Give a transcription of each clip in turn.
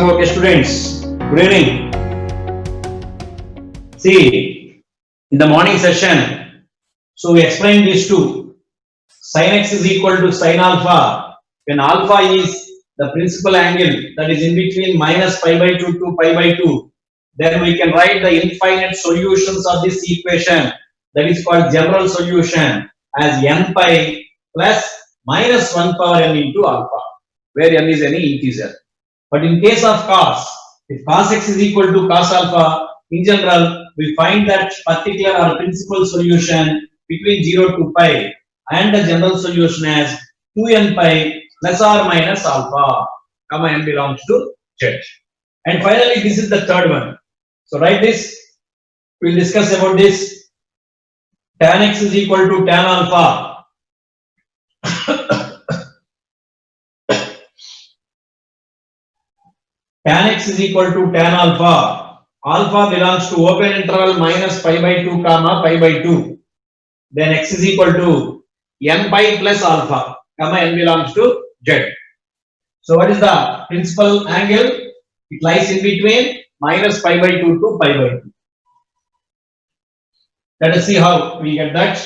Okay, students, good evening. See, in the morning session, so we explained these two. Sin x is equal to sin alpha. When alpha is the principal angle that is in between minus pi by 2 to pi by 2, then we can write the infinite solutions of this equation that is called general solution as n pi plus minus 1 power n into alpha, where n is any integer. But in case of cos, if cos x is equal to cos alpha, in general, we find that particular or principal solution between 0 to pi and the general solution as 2n pi plus or minus alpha, comma n belongs to z. And finally, this is the third one. So write this. We'll discuss about this. Tan x is equal to tan alpha. Tan x is equal to tan alpha. Alpha belongs to open interval minus pi by 2 comma pi by 2. Then x is equal to n pi plus alpha comma n belongs to z. So what is the principal angle? It lies in between minus pi by 2 to pi by 2. Let us see how we get that.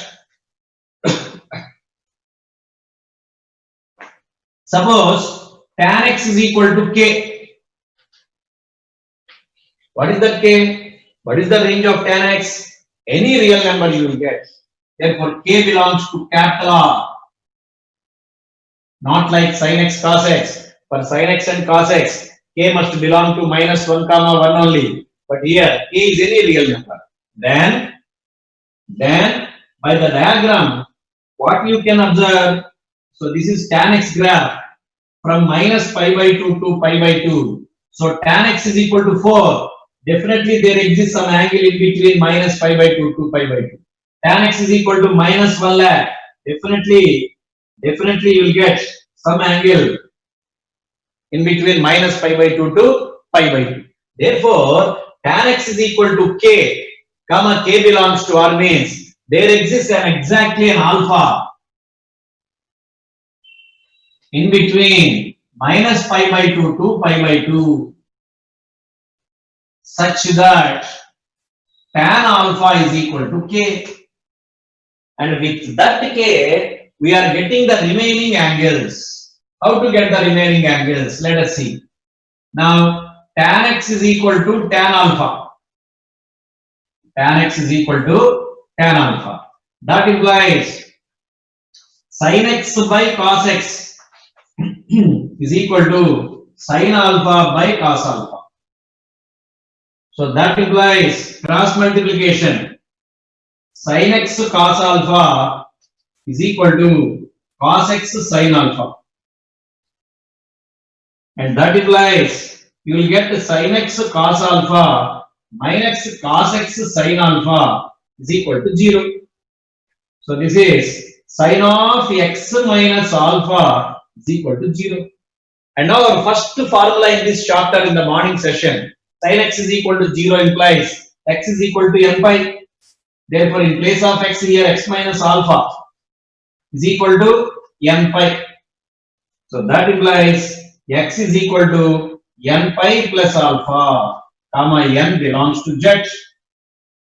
Suppose tan x is equal to k. What is that k? What is the range of tan x? Any real number you will get. Therefore, k belongs to capital R. Not like sin x cos x. For sin x and cos x, k must belong to minus 1 comma 1 only. But here, k is any real number. Then by the diagram, what you can observe, so this is tan x graph from minus pi by 2 to pi by 2. So tan x is equal to 4. Definitely there exists some angle in between minus pi by 2 to pi by 2. Tan x is equal to minus 1 lakh. Definitely you will get some angle in between minus pi by 2 to pi by 2. Therefore, tan x is equal to k, comma k belongs to R means there exists exactly an alpha in between minus pi by 2 to pi by 2 such that tan alpha is equal to k. And with that k, we are getting the remaining angles. How to get the remaining angles? Let us see. Now, tan x is equal to tan alpha. Tan x is equal to tan alpha. That implies sin x by cos x is equal to sin alpha by cos alpha. So that implies cross multiplication. Sin x cos alpha is equal to cos x sin alpha. And that implies you will get sin x cos alpha minus cos x sin alpha is equal to 0. So this is sin of x minus alpha is equal to 0. And now our first formula in this chapter in the morning session, sin x is equal to 0 implies x is equal to n pi. Therefore, in place of x here, x minus alpha is equal to n pi. So that implies x is equal to n pi plus alpha, comma n belongs to z.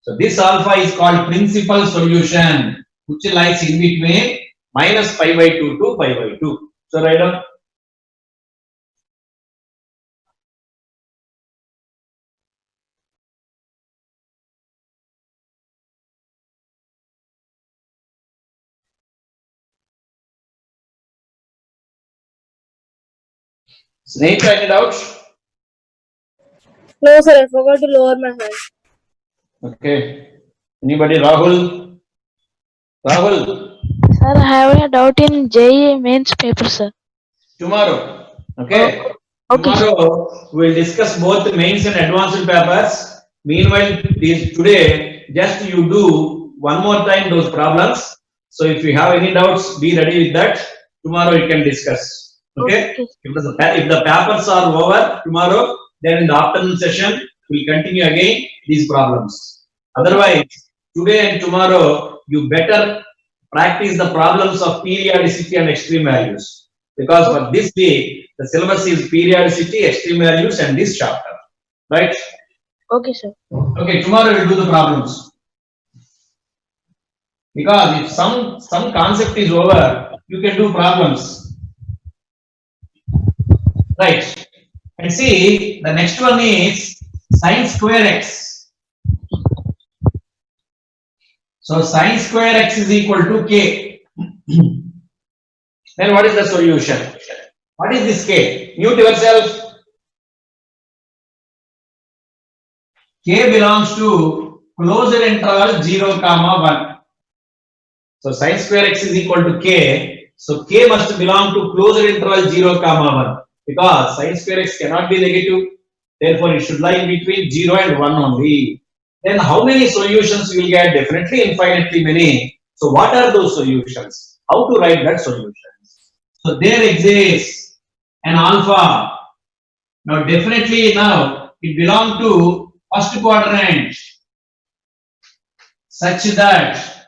So this alpha is called principal solution, which lies in between minus pi by 2 to pi by 2. So write down. Snake, any doubts? No, sir, I forgot to lower my hand. Okay. Anybody? Rahul? Rahul? Sir, I have a doubt in JEE mains paper, sir. Tomorrow. Okay. Okay. Tomorrow we will discuss both the mains and advanced papers. Meanwhile, today just you do one more time those problems. So if you have any doubts, be ready with that. Tomorrow you can discuss. Okay. Okay. If the papers are over tomorrow, then in the afternoon session we'll continue again these problems. Otherwise, today and tomorrow you better practice the problems of periodicity and extreme values. Because for this week the syllabus is periodicity, extreme values, and this chapter. Right? Okay, sir. Okay, tomorrow we'll do the problems. Because if some concept is over, you can do problems. Right? And see, the next one is sine square x. So sine square x is equal to k. Then what is the solution? What is this k? Mute yourself. K belongs to closed interval 0, 1. So sine square x is equal to k. So k must belong to closed interval 0, 1. Because sine square x cannot be negative. Therefore, it should lie in between 0 and 1 only. Then how many solutions you will get? Definitely infinitely many. So what are those solutions? How to write that solutions? So there exists an alpha. Now definitely now it belongs to first quadrant such that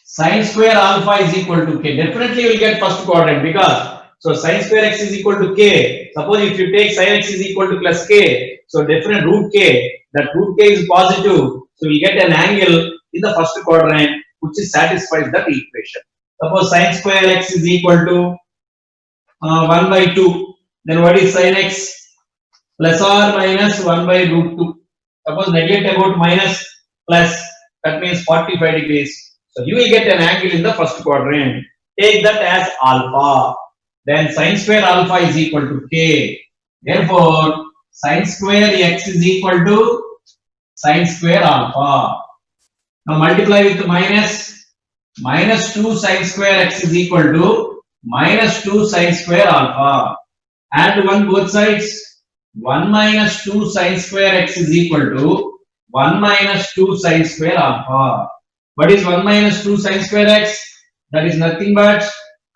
sine square alpha is equal to k. Definitely you will get first quadrant because so sine square x is equal to k. Suppose if you take sine x is equal to plus k, so definite root k, that root k is positive, so we get an angle in the first quadrant which is satisfies that equation. Suppose sine square x is equal to 1 by 2, then what is sine x? Plus or minus 1 by root 2. Suppose neglect about minus plus, that means 45 degrees. So you will get an angle in the first quadrant. Take that as alpha. Then sine square alpha is equal to k. Therefore, sine square x is equal to sine square alpha. Now multiply with minus 2 sine square x is equal to minus 2 sine square alpha. Add 1 both sides. 1 minus 2 sine square x is equal to 1 minus 2 sine square alpha. What is 1 minus 2 sine square x? That is nothing but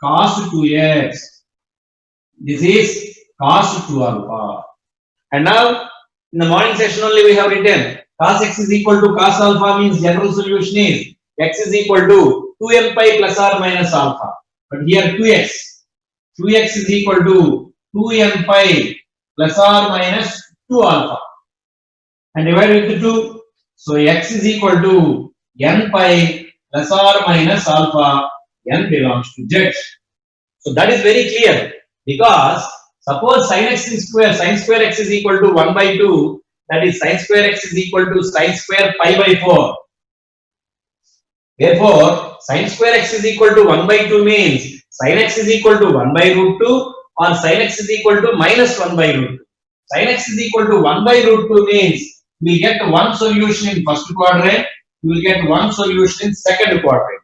cos 2x. This is cos 2 alpha. And now in the morning session only we have written cos x is equal to cos alpha means general solution is x is equal to 2n pi plus or minus alpha. But here 2x is equal to 2n pi plus or minus 2 alpha and divided with 2. So x is equal to n pi plus or minus alpha, n belongs to z. So that is very clear because suppose sine square x is equal to 1 by 2, that is sine square x is equal to sine square pi by 4. Therefore, sine square x is equal to 1 by 2 means sine x is equal to 1 by root 2 or sine x is equal to minus 1 by root 2. Sine x is equal to 1 by root 2 means we get one solution in first quadrant, we will get one solution in second quadrant.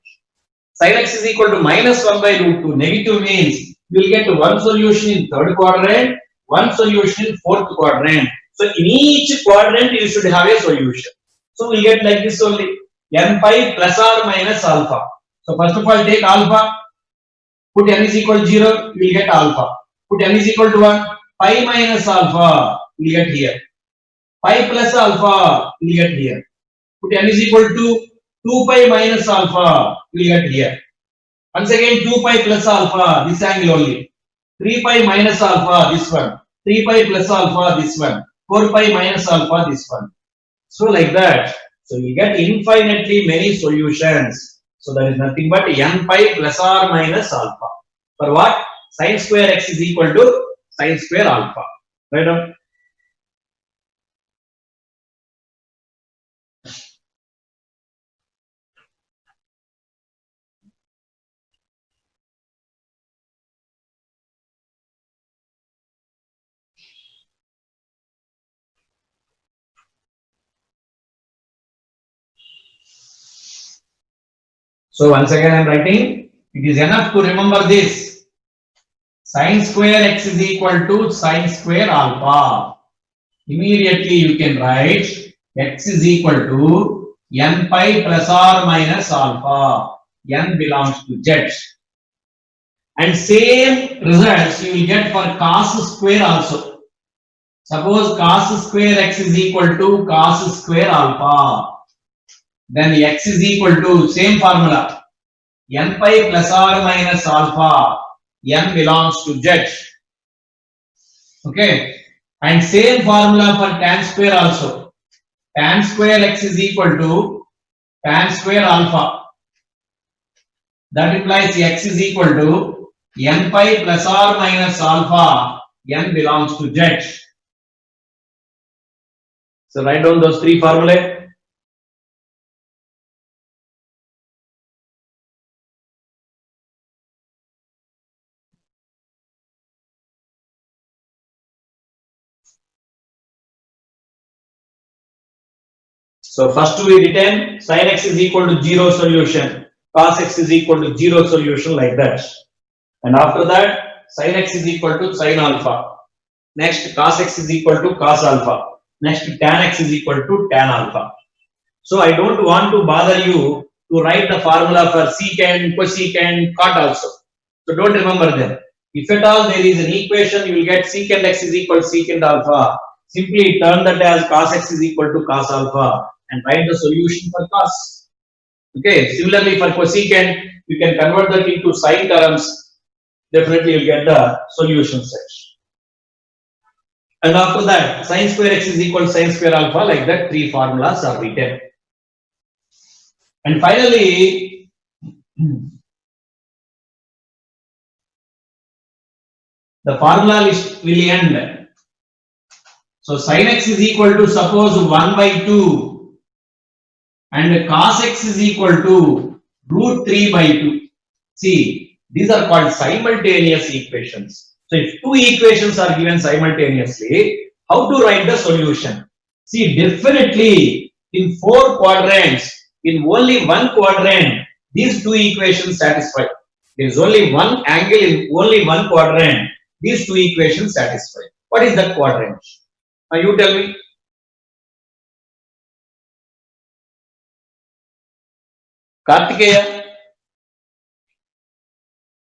Sine x is equal to minus 1 by root 2 negative means you will get one solution in third quadrant, one solution in fourth quadrant. So in each quadrant you should have a solution. So we get like this only n pi plus or minus alpha. So first of all take alpha, put n is equal to 0, you will get alpha. Put n is equal to 1, pi minus alpha, you will get here. Pi plus alpha, you will get here. Put n is equal to 2 pi minus alpha, you will get here. Once again 2 pi plus alpha, this angle only. 3 pi minus alpha, this one. 3 pi plus alpha, this one. 4 pi minus alpha, this one. So like that. So we get infinitely many solutions. So there is nothing but n pi plus or minus alpha. For what? Sine square x is equal to sine square alpha. Right now? So once again I am writing, it is enough to remember this. Sine square x is equal to sine square alpha. Immediately you can write x is equal to n pi plus or minus alpha. N belongs to z. And same results you will get for cos square also. Suppose cos square x is equal to cos square alpha. Then x is equal to same formula n pi plus or minus alpha, n belongs to z. Okay. And same formula for tan square also. Tan square x is equal to tan square alpha. That implies x is equal to n pi plus or minus alpha. N belongs to z. So write down those three formulae. So first we retain sin x is equal to 0 solution, cos x is equal to 0 solution like that. And after that sin x is equal to sin alpha. Next cos x is equal to cos alpha. Next tan x is equal to tan alpha. So I don't want to bother you to write the formula for secant, cosecant, cot also. So don't remember them. If at all there is an equation, you will get secant x is equal to secant alpha. Simply turn that as cos x is equal to cos alpha and write the solution for cos. Okay. Similarly for cosecant, you can convert that into sine terms. Definitely you'll get the solution set. And after that, sin square x is equal to sin square alpha, like that, three formulas are written. And finally, the formula list will end. So sin x is equal to suppose 1 by 2 and cos x is equal to root 3 by 2. See, these are called simultaneous equations. So if two equations are given simultaneously, how to write the solution? See, definitely in 4 quadrants, in only one quadrant, these two equations satisfy. There is only one angle in only one quadrant. These two equations satisfy. What is that quadrant? Now you tell me. Kartikeya.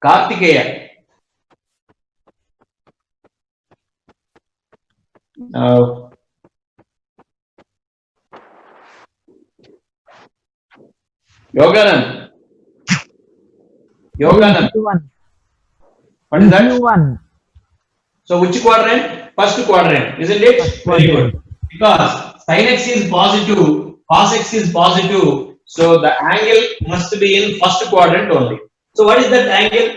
Kartikeya. Yoganand. Yoganand. What is that? One. So which quadrant? First quadrant, isn't it? Very good. Because sin x is positive, cos x is positive, so the angle must be in first quadrant only. So what is that angle?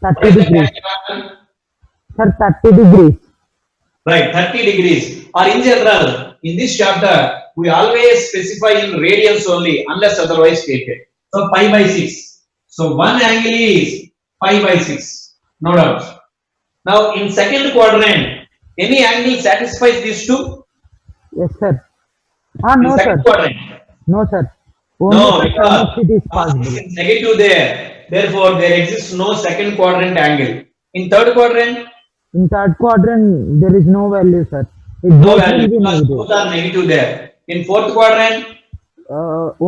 30 degrees. Sir, 30 degrees. Right, 30 degrees. Or in general, in this chapter, we always specify in radians only, unless otherwise stated. So pi by 6. So one angle is pi by 6, no doubt. Now in second quadrant, any angle satisfies these two? Yes, sir. In No, second sir. quadrant. No, sir. No, Only because it is cos possible. is negative there. Therefore, there exists no second quadrant angle. In third quadrant, In third quadrant, there is no value, sir. It no both value will be because negative. both are negative there. In fourth quadrant,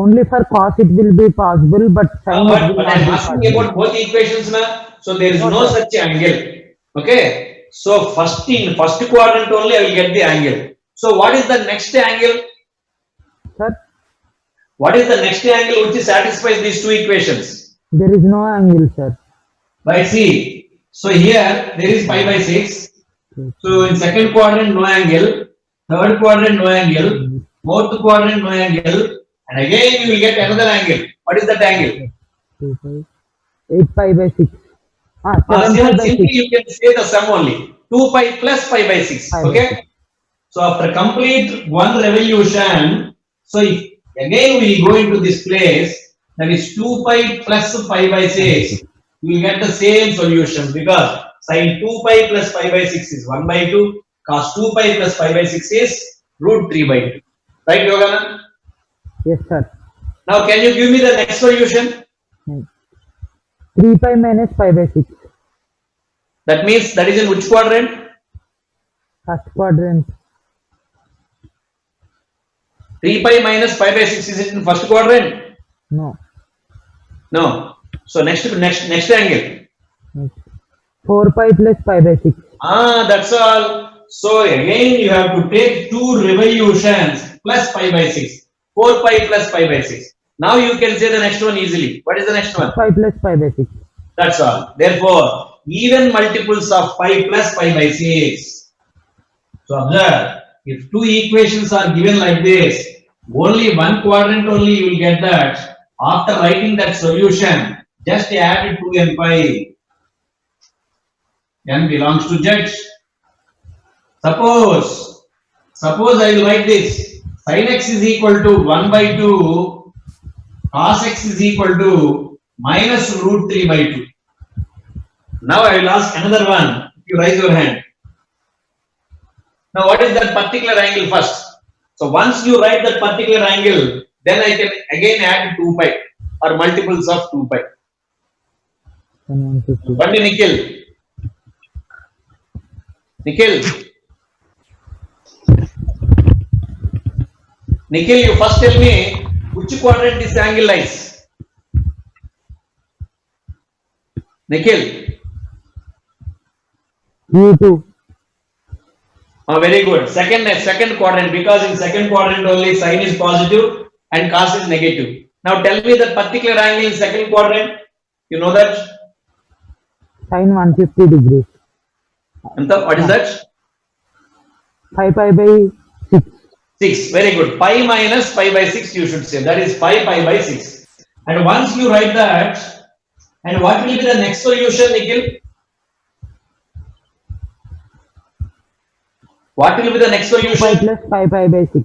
Only for cos it will be possible, but sin it will but not I am be asking possible. about both equations now. So there is no sir. such angle. Okay. So first in first quadrant only I will get the angle. So what is the next angle? Sir, What is the next angle which satisfies these two equations? there is no angle, sir. Right, see. So here there is pi by 6. So in second quadrant no angle, third quadrant no angle, fourth quadrant no angle, and again you will get another angle. What is that angle? 2 pi, 8 pi by 6. 7 pi by Simply 6. you can say the sum only. 2 pi plus pi by 6. Pi by Okay. 6. So after complete one revolution, so if again we go into this place, that is 2 pi plus pi by 6, you will get the same solution because sin 2 pi plus pi by 6 is 1 by 2, cos 2 pi plus pi by 6 is root 3 by 2. Right, Yoganand? Yes, sir. Now can you give me the next solution? 3 pi minus pi by 6. That means that is in which quadrant? First quadrant. 3 pi minus pi by 6 is it in first quadrant? No. No. So next angle. 4 pi plus pi by 6. That's all. So again you have to take two revolutions plus pi by 6. 4 pi plus pi by 6. Now you can say the next one easily. What is the next one? 5 plus pi by 6. That's all. Therefore, even multiples of pi plus pi by 6. So observe, if two equations are given like this, only one quadrant only you will get that. After writing that solution, just add 2 and pi. N belongs to Z. Suppose I will write this. Sin x is equal to 1 by 2, cos x is equal to minus root 3 by 2. Now I will ask another one. If you raise your hand. Now what is that particular angle first? So once you write that particular angle, then I can again add 2 pi or multiples of 2 pi. 150. What did Nikhil? Nikhil, you first tell me which quadrant this angle lies. Nikhil. Q2. Oh, very good. Second quadrant, because in second quadrant only sin is positive and cos is negative. Now tell me the particular angle in second quadrant. You know that? Sin 150 degrees. Anta, what is that? 5 pi by 6. 6. Very good. Pi minus pi by 6 you should say. That is pi by 6. And once you write that, and what will be the next solution, Nikhil? What will be the next 2 pi solution? plus 5 pi by 6.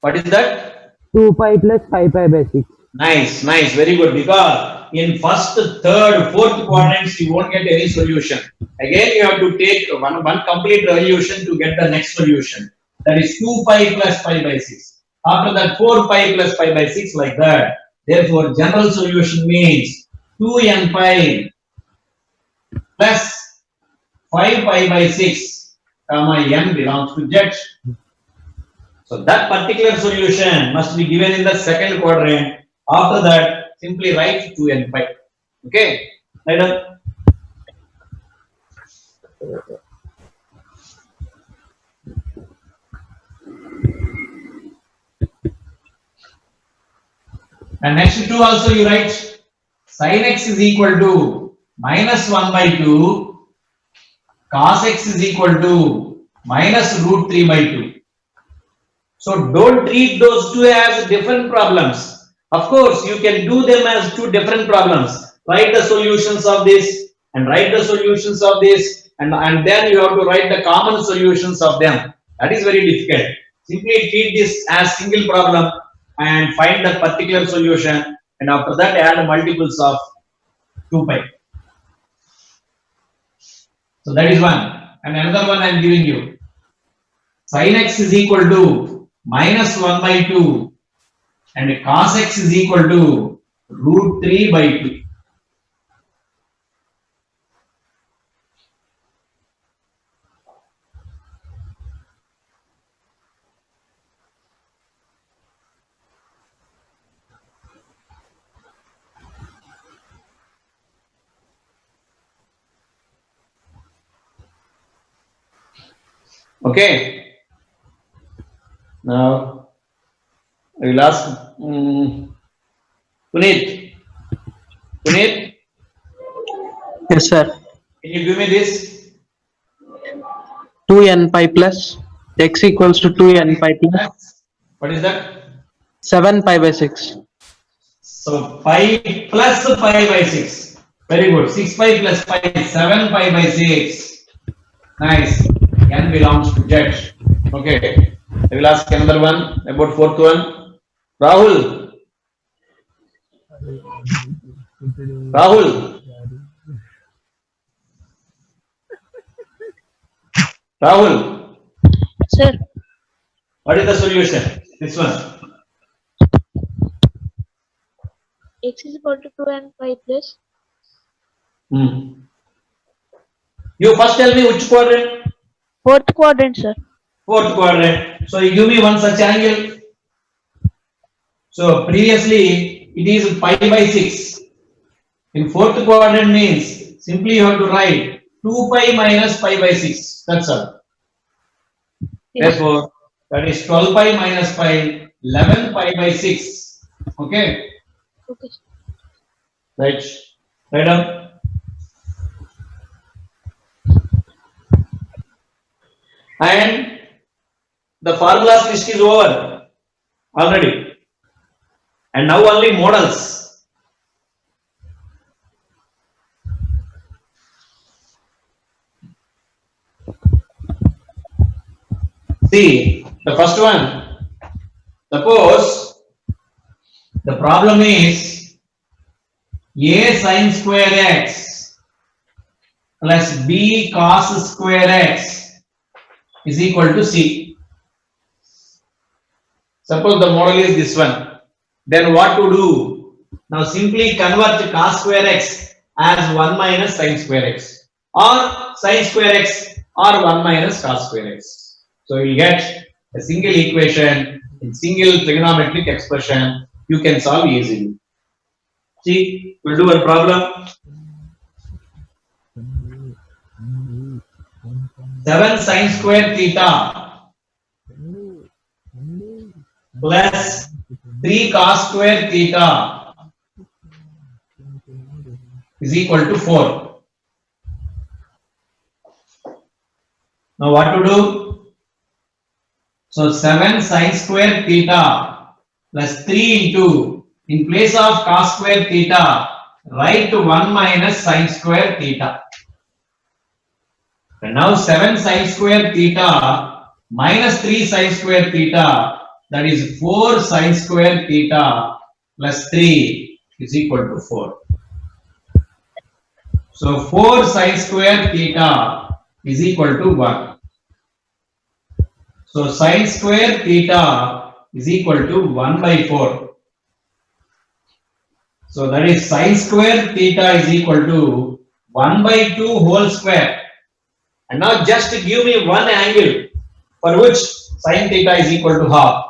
What is that? 2 pi plus 5 pi by 6. Nice, very good. Because in first, third, fourth quadrants you won't get any solution. Again, you have to take one complete solution to get the next solution. That is 2 pi plus pi by 6. After that, 4 pi plus pi by 6 like that. Therefore, general solution means 2n pi plus 5 pi by 6, comma n belongs to Z. So that particular solution must be given in the second quadrant. After that, simply write 2n pi. Okay, right on. And next two also you write sin x is equal to minus 1 by 2, cos x is equal to minus root 3 by 2. So don't treat those two as different problems. Of course, you can do them as two different problems. Write the solutions of this and write the solutions of this, and then you have to write the common solutions of them. That is very difficult. Simply treat this as single problem and find the particular solution, and after that add multiples of 2 pi. So that is one. And another one I am giving you. Sin x is equal to minus 1 by 2 and cos x is equal to root 3 by 2. Okay. Now I will ask Puneet. Puneet, Yes, sir. can you give me this? 2n pi plus x equals to 2n pi plus What is that? 7 pi by 6. So pi plus pi by 6. Very good. 6 pi plus pi, 7 pi by 6. Nice. N belongs to Z. Okay. I will ask another one about fourth one. Rahul. Rahul. Rahul. Sir, What is the solution? This one. x is equal to 2 and pi plus You first tell me which quadrant? fourth quadrant, sir. Fourth quadrant. So you give me one such angle. So previously it is pi by 6. In fourth quadrant means simply you have to write 2 pi minus pi by 6. That's all. Yes. Therefore, that is 12 pi minus pi, 11 pi by 6. Okay. Okay. Right. Right on. And the formulas list is over already. And now only models. See, the first one, suppose the problem is a sin square x plus b cos square x is equal to c. Suppose the model is this one. Then what to do? Now simply convert cos square x as 1 minus sin square x or sin square x or 1 minus cos square x. So you will get a single equation in single trigonometric expression you can solve easily. See, we'll do one problem. 7 sin square theta plus 3 cos square theta is equal to 4. Now what to do? So 7 sin square theta plus 3 into, in place of cos square theta, write 1 minus sin square theta. And now 7 sin square theta minus 3 sin square theta, that is 4 sin square theta plus 3 is equal to 4. So 4 sin square theta is equal to 1. So sin square theta is equal to 1 by 4. So that is sin square theta is equal to 1 by 2 whole square. And now just give me one angle for which sin theta is equal to half.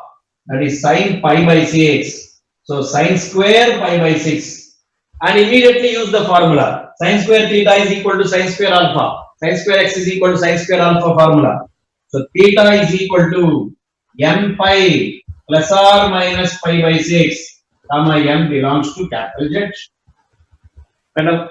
That is sin pi by 6. So sin square pi by 6. And immediately use the formula. Sin square theta is equal to sin square alpha. Sin square x is equal to sin square alpha formula. So theta is equal to m pi plus or minus pi by 6, comma m belongs to capital Z. Madam?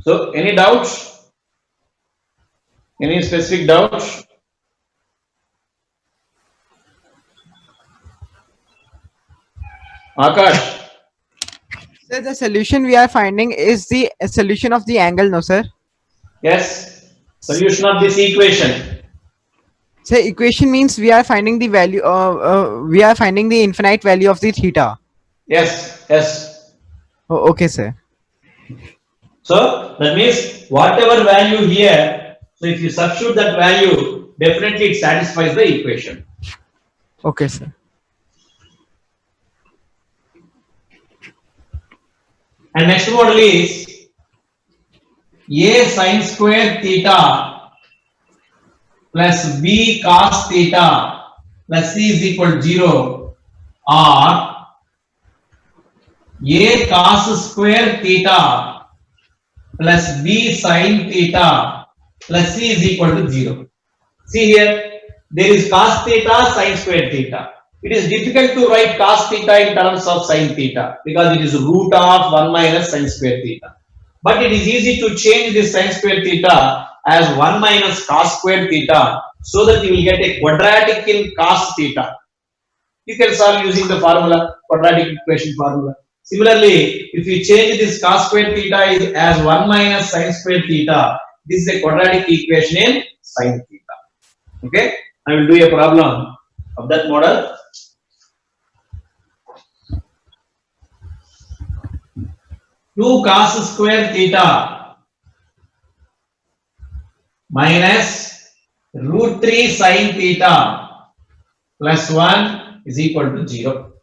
So any doubts? Any specific doubts? Akash? Sir, the solution we are finding is the solution of the angle, no sir? Yes. Solution of this equation. Sir, equation means we are finding the value, we are finding the infinite value of the theta. Yes, yes. Oh, okay, sir. So that means whatever value here, so if you substitute that value, definitely it satisfies the equation. Okay, sir. And next model is a sin square theta plus b cos theta plus c is equal to 0, or a cos square theta plus b sin theta plus c is equal to 0. See here, there is cos theta, sin square theta. It is difficult to write cos theta in terms of sin theta because it is root of 1 minus sin square theta. But it is easy to change this sin square theta as 1 minus cos square theta so that you will get a quadratic in cos theta. You can solve using the formula, quadratic equation formula. Similarly, if you change this cos square theta as 1 minus sin square theta, this is a quadratic equation in sin theta. Okay, I will do a problem of that model. Two cos square theta minus root 3 sin theta plus 1 is equal to 0.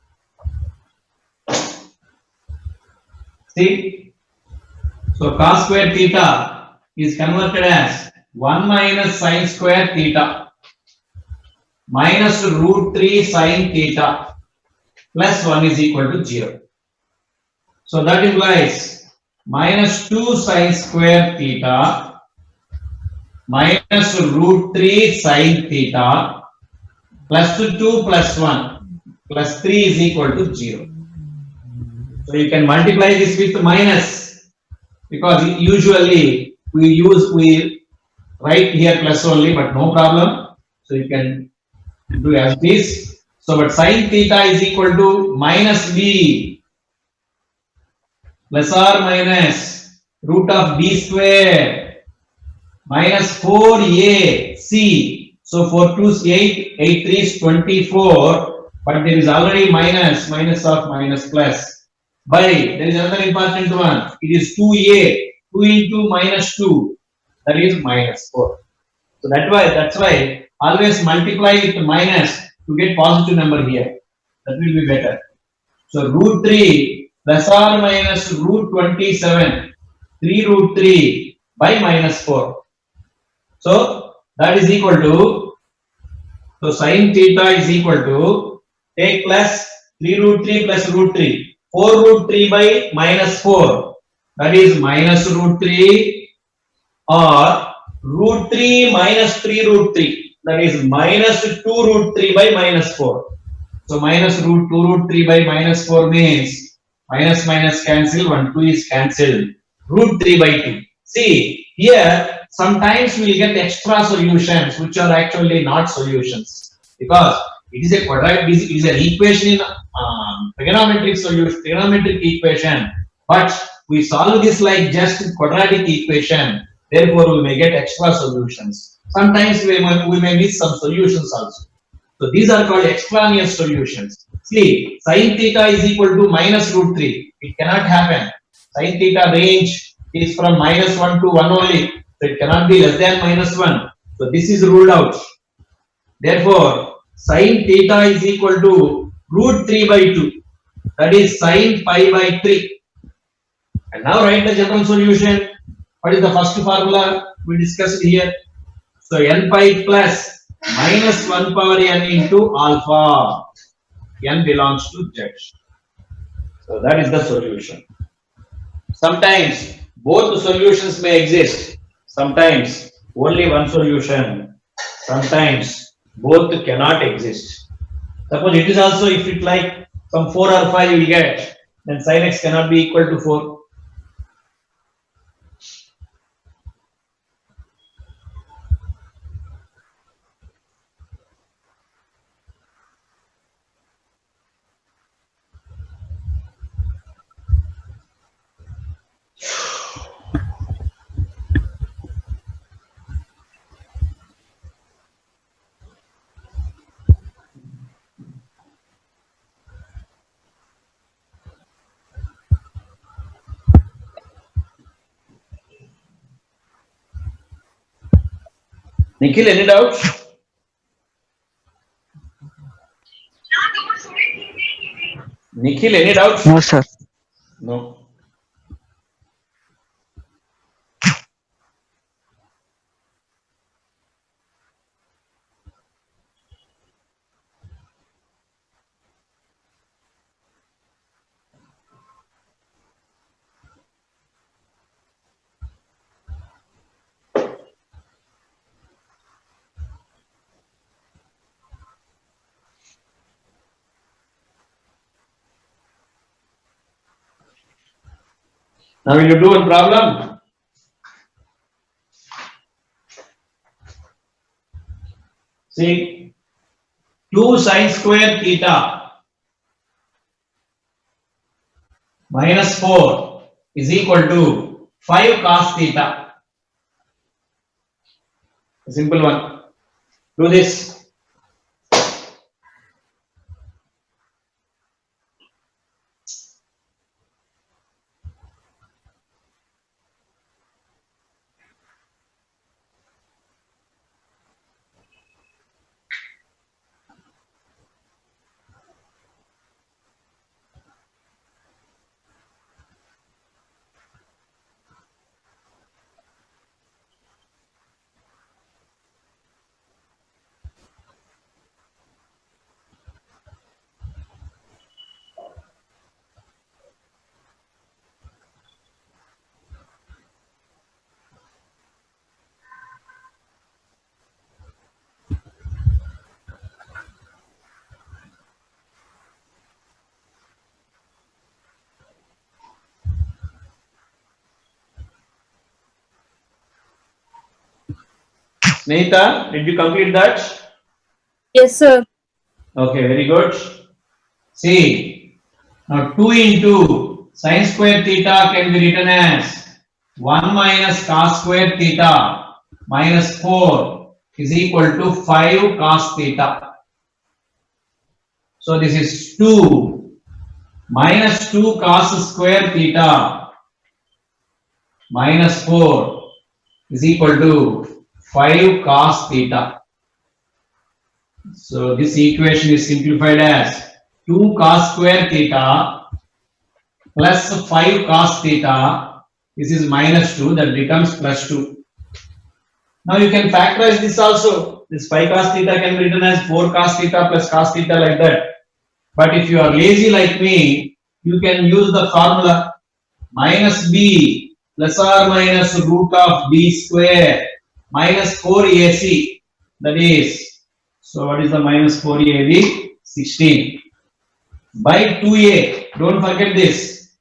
See, so cos square theta is converted as 1 minus sin square theta minus root 3 sin theta plus 1 is equal to 0. So that implies minus 2 sin square theta minus root 3 sin theta plus 2 plus 1 plus 3 is equal to 0. So you can multiply this with minus because usually we write here plus only, but no problem. So you can do as this. So but sin theta is equal to minus b plus or minus root of b square minus 4ac. So 4 2 is 8, 8 3 is 24, but there is already minus of minus plus. By there is another important one. It is 2a, 2 into minus 2, that is minus 4. So that's why always multiply with minus to get positive number here. That will be better. So root 3 plus or minus root 27, 3 root 3 by minus 4. So that is equal to, so sin theta is equal to, take plus 3 root 3 plus root 3, 4 root 3 by minus 4, that is minus root 3, or root 3 minus 3 root 3, that is minus 2 root 3 by minus 4. So minus root 2 root 3 by minus 4 means minus minus cancel, 1 2 is cancelled, root 3 by 2. See here sometimes we will get extra solutions which are actually not solutions because it is a quadratic, it is an equation in trigonometric solution, trigonometric equation, but we solve this like just quadratic equation. Therefore, we may get extra solutions. Sometimes we may miss some solutions also. So these are called extraneous solutions. See, sin theta is equal to minus root 3. It cannot happen. Sin theta range is from minus 1 to 1 only. So it cannot be less than minus 1. So this is ruled out. Therefore, sin theta is equal to root 3 by 2. That is sin pi by 3. And now write the general solution. What is the first formula we discussed here? So n pi plus minus 1 power n into alpha. N belongs to Z. So that is the solution. Sometimes both solutions may exist. Sometimes only one solution. Sometimes both cannot exist. Suppose it is also, if it like some 4 or 5 you will get, then sin x cannot be equal to 4. Nikhil, any doubts? Nikhil, any doubts? No, sir. No. Now will you do one problem? See, 2 sin square theta minus 4 is equal to 5 cos theta. A simple one. Do this. Snehita, did you complete that? Yes, sir. Okay, very good. See, now 2 into sin square theta can be written as 1 minus cos square theta minus 4 is equal to 5 cos theta. So this is 2 minus 2 cos square theta minus 4 is equal to 5 cos theta. So this equation is simplified as 2 cos square theta plus 5 cos theta. This is minus 2, that becomes plus 2. Now you can factorize this also. This 5 cos theta can be written as 4 cos theta plus cos theta, like that. But if you are lazy like me, you can use the formula minus b plus or minus root of b square minus 4ac. That is, so what is the minus 4ab? 16 by 2a. Don't forget this.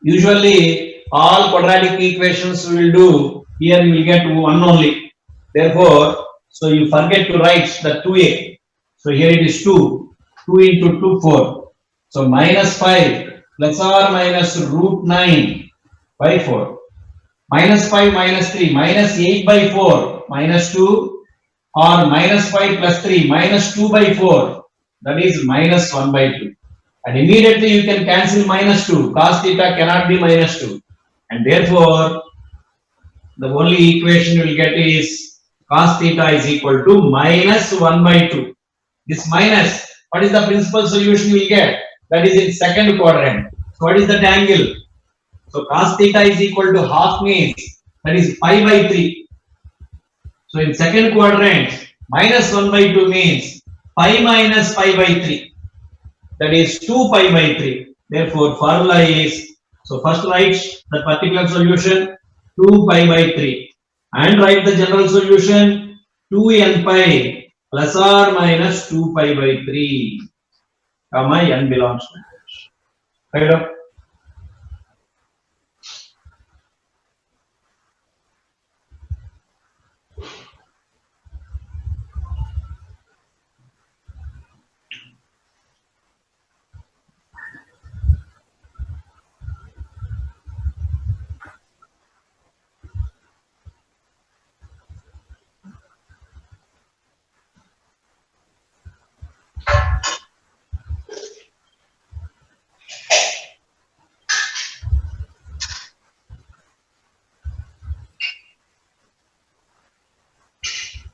Usually all quadratic equations we will do, here you will get 1 only. Therefore, so you forget to write the 2a. So here it is 2. 2 into 2, 4. So minus 5 plus or minus root 9 by 4. Minus 5 minus 3 minus 8 by 4 minus 2, or minus 5 plus 3 minus 2 by 4, that is minus 1 by 2. And immediately you can cancel minus 2. Cos theta cannot be minus 2. And therefore, the only equation you will get is cos theta is equal to minus 1 by 2. This minus, what is the principal solution you will get? That is in second quadrant. So what is that angle? So cos theta is equal to half means, that is pi by 3. So in second quadrant, minus 1 by 2 means pi minus pi by 3. That is 2 pi by 3. Therefore, formula is, so first write the particular solution 2 pi by 3 and write the general solution 2n pi plus or minus 2 pi by 3, comma n belongs to it. Right up.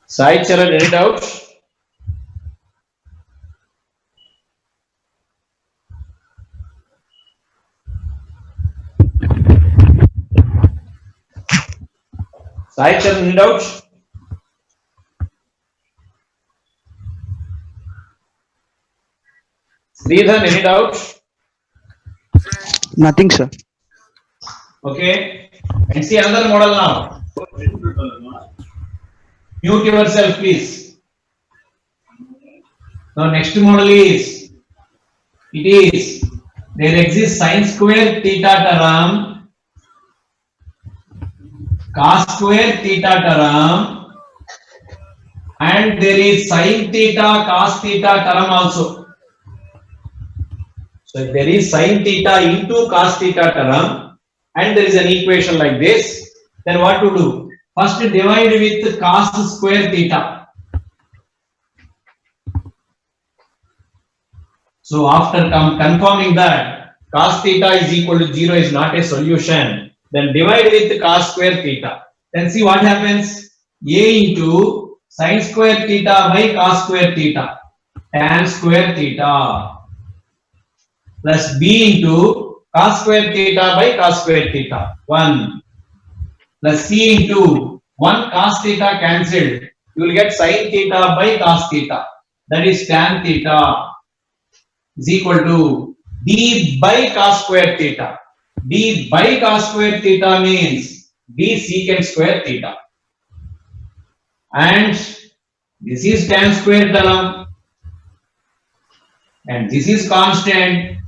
Sai Charan, any doubts? Sai Charan, any doubts? Sridhar, any doubts? Nothing, sir. Okay. And see another model now. Mute yourself, please. Now next model is, there exists sin square theta term, cos square theta term, and there is sin theta cos theta term also. So if there is sin theta into cos theta term and there is an equation like this, then what to do? First divide with cos square theta. So after confirming that cos theta is equal to 0 is not a solution, then divide with cos square theta. Then see what happens. A into sin square theta by cos square theta, tan square theta, plus b into cos square theta by cos square theta, 1, plus c into 1 cos theta cancelled, you will get sin theta by cos theta, that is tan theta, is equal to d by cos square theta. D by cos square theta means d secant square theta. And this is tan square term, and this is constant,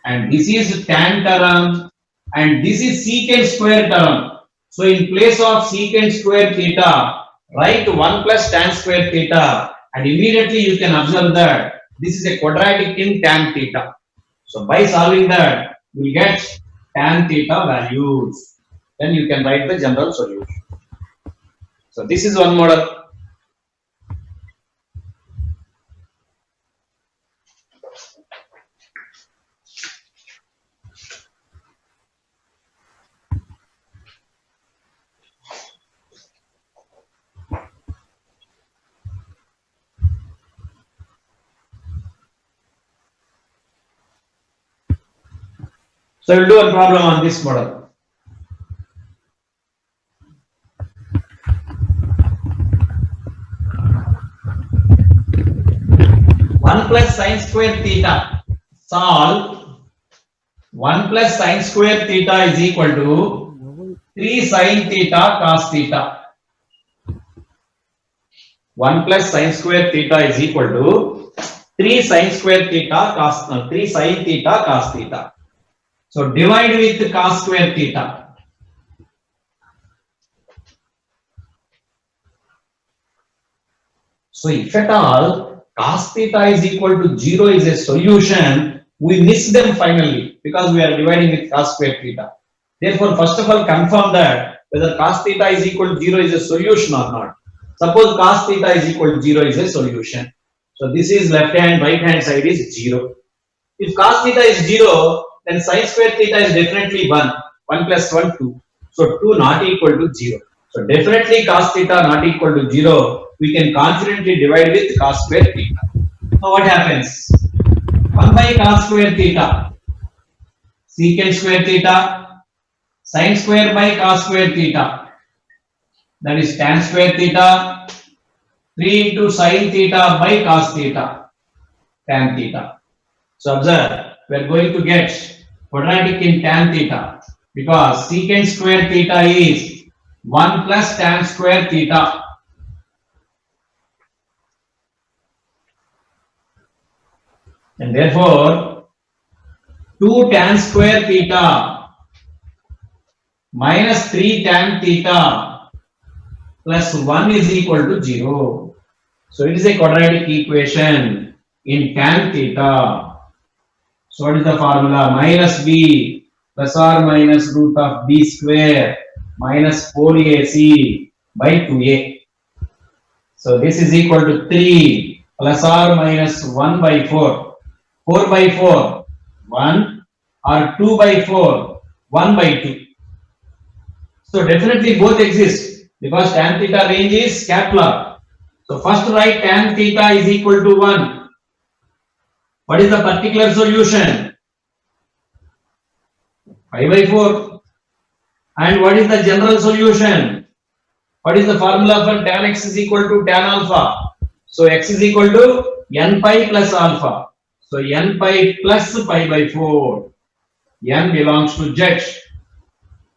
and this is tan term, and this is secant square term. So in place of secant square theta, Write 1 plus tan square theta, and immediately you can observe that this is a quadratic in tan theta. So by solving that, you will get tan theta values. Then you can write the general solution. So this is one model. So we'll do a problem on this model. One plus sine square theta. Solve 1 plus sine square theta is equal to 3 sine theta cos theta. 1 plus sine square theta is equal to 3 sine square theta cos 3 sine theta cos theta. So divide with cos square theta. So if at all cos theta is equal to 0 is a solution, we miss them finally because we are dividing with cos square theta. Therefore, first of all, confirm that whether cos theta is equal to 0 is a solution or not. Suppose cos theta is equal to 0 is a solution. So this is left hand, right hand side is 0. If cos theta is 0, then sin square theta is definitely 1. 1 plus 1, 2. So 2 not equal to 0. So definitely cos theta not equal to 0. We can confidently divide with cos square theta. Now what happens? 1 by cos square theta, secant square theta, sin square by cos square theta, that is tan square theta, 3 into sin theta by cos theta, tan theta. So observe, we are going to get quadratic in tan theta because secant square theta is 1 plus tan square theta. And therefore, 2 tan square theta minus 3 tan theta plus 1 is equal to 0. So it is a quadratic equation in tan theta. So what is the formula? Minus b plus or minus root of b square minus 4ac by 2a. So this is equal to 3 plus or minus 1 by 4. 4 by 4, 1, or 2 by 4, 1 by 2. So definitely both exist because tan theta range is scapular. So first write tan theta is equal to 1. What is the particular solution? 5 by 4. And what is the general solution? What is the formula for tan x is equal to tan alpha? So x is equal to n pi plus alpha. So n pi plus pi by 4. N belongs to z.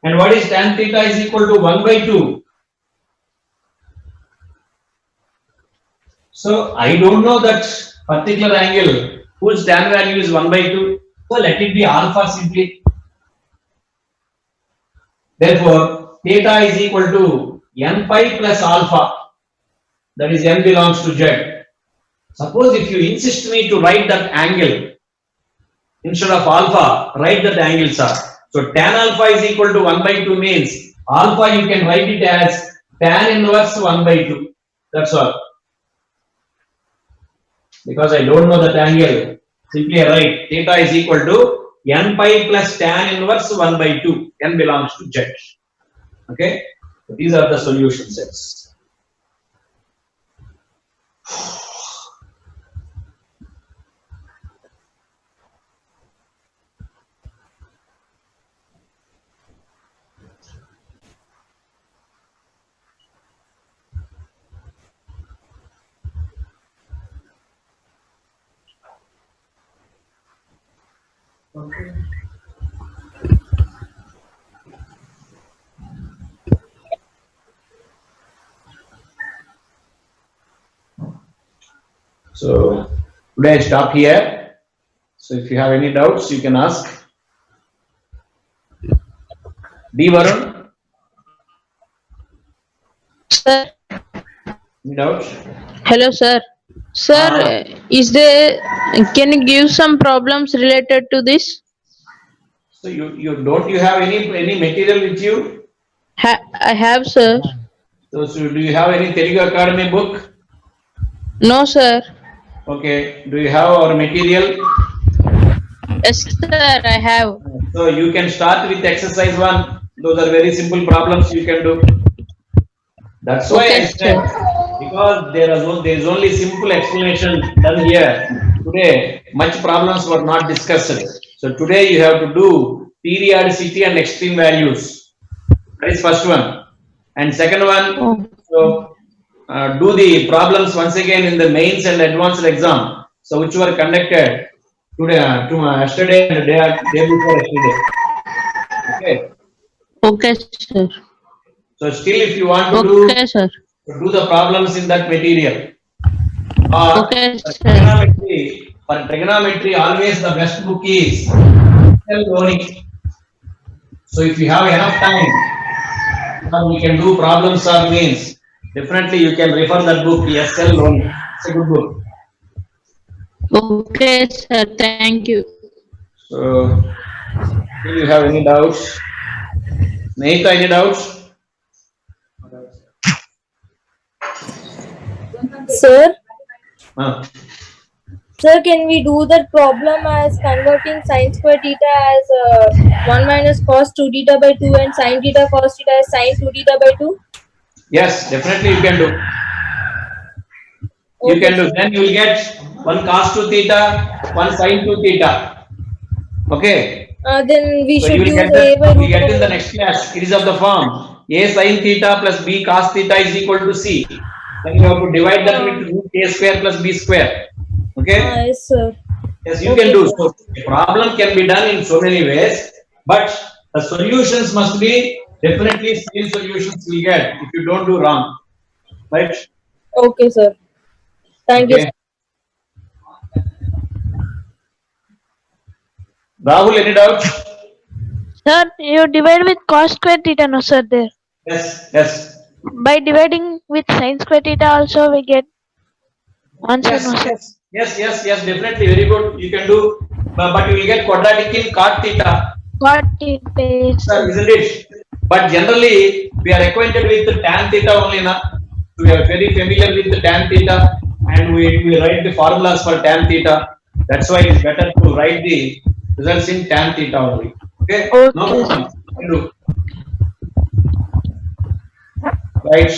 And what is tan theta is equal to 1 by 2. So I don't know that particular angle whose tan value is 1 by 2. So let it be alpha simply. Therefore, theta is equal to n pi plus alpha. That is n belongs to z. Suppose if you insist me to write that angle instead of alpha, write that angle, sir. So tan alpha is equal to 1 by 2 means alpha you can write it as tan inverse 1 by 2. That's all. Because I don't know that angle, simply I write theta is equal to n pi plus tan inverse 1 by 2. N belongs to z. Okay. So these are the solution sets. Okay. So today I stop here. So if you have any doubts, you can ask. D Varun. Sir, Any doubt? Hello, sir. Sir, is there? Can you give some problems related to this? So you have any material with you? I have, sir. So do you have any Telugu Academy book? No, sir. Okay. Do you have our material? Yes, sir. I have. So you can start with exercise 1. Those are very simple problems you can do. That's why Okay, I said, because there is only simple explanation done here. Today, much problems were not discussed. So today you have to do periodicity and extreme values. That is first one. And second one, so do the problems once again in the mains and advanced exam. So which were conducted today, yesterday and day before yesterday. Okay. Okay, sir. So still, if you want to do Okay, sir. the problems in that material. Okay, For sir. trigonometry, always the best book is Learning. So if you have enough time, we can do problems or means. Definitely, you can refer that book. SL Learning. It's a good book. Okay, sir. Thank you. So, do you have any doubts? Neita, any doubts? Sir, Uh, sir, can we do that problem as converting sine square theta as 1 minus cos 2 theta by 2 and sine theta cos theta as sine 2 theta by 2? yes, definitely you can do. You Okay, can do. sir. Then you will get 1 cos 2 theta, 1 sin 2 theta. Okay. Then we So should you will use get a by we root get in the over. next class. It is of the form a sin theta plus b cos theta is equal to c. Then you have to divide that with root a square plus b square. Okay. Yes, sir. Yes, you Okay, can do. sir. So a problem can be done in so many ways, but the solutions must be definitely same solutions we get if you don't do wrong. Right? Okay, sir. Thank you. Okay. Rahul, any doubts? Sir, you divide with cos square theta, no sir, there. Yes, yes. By dividing with sin square theta also we get answer, Yes, no sir. yes, definitely. Very good. You can do, but you will get quadratic in cot theta, Got it, yes, sir, sir. isn't it? But generally, we are acquainted with the tan theta only, na? We are very familiar with the tan theta, and we write the formulas for tan theta. That's why it's better to write the results in tan theta only. Okay? No Okay, problem. You can do. Right.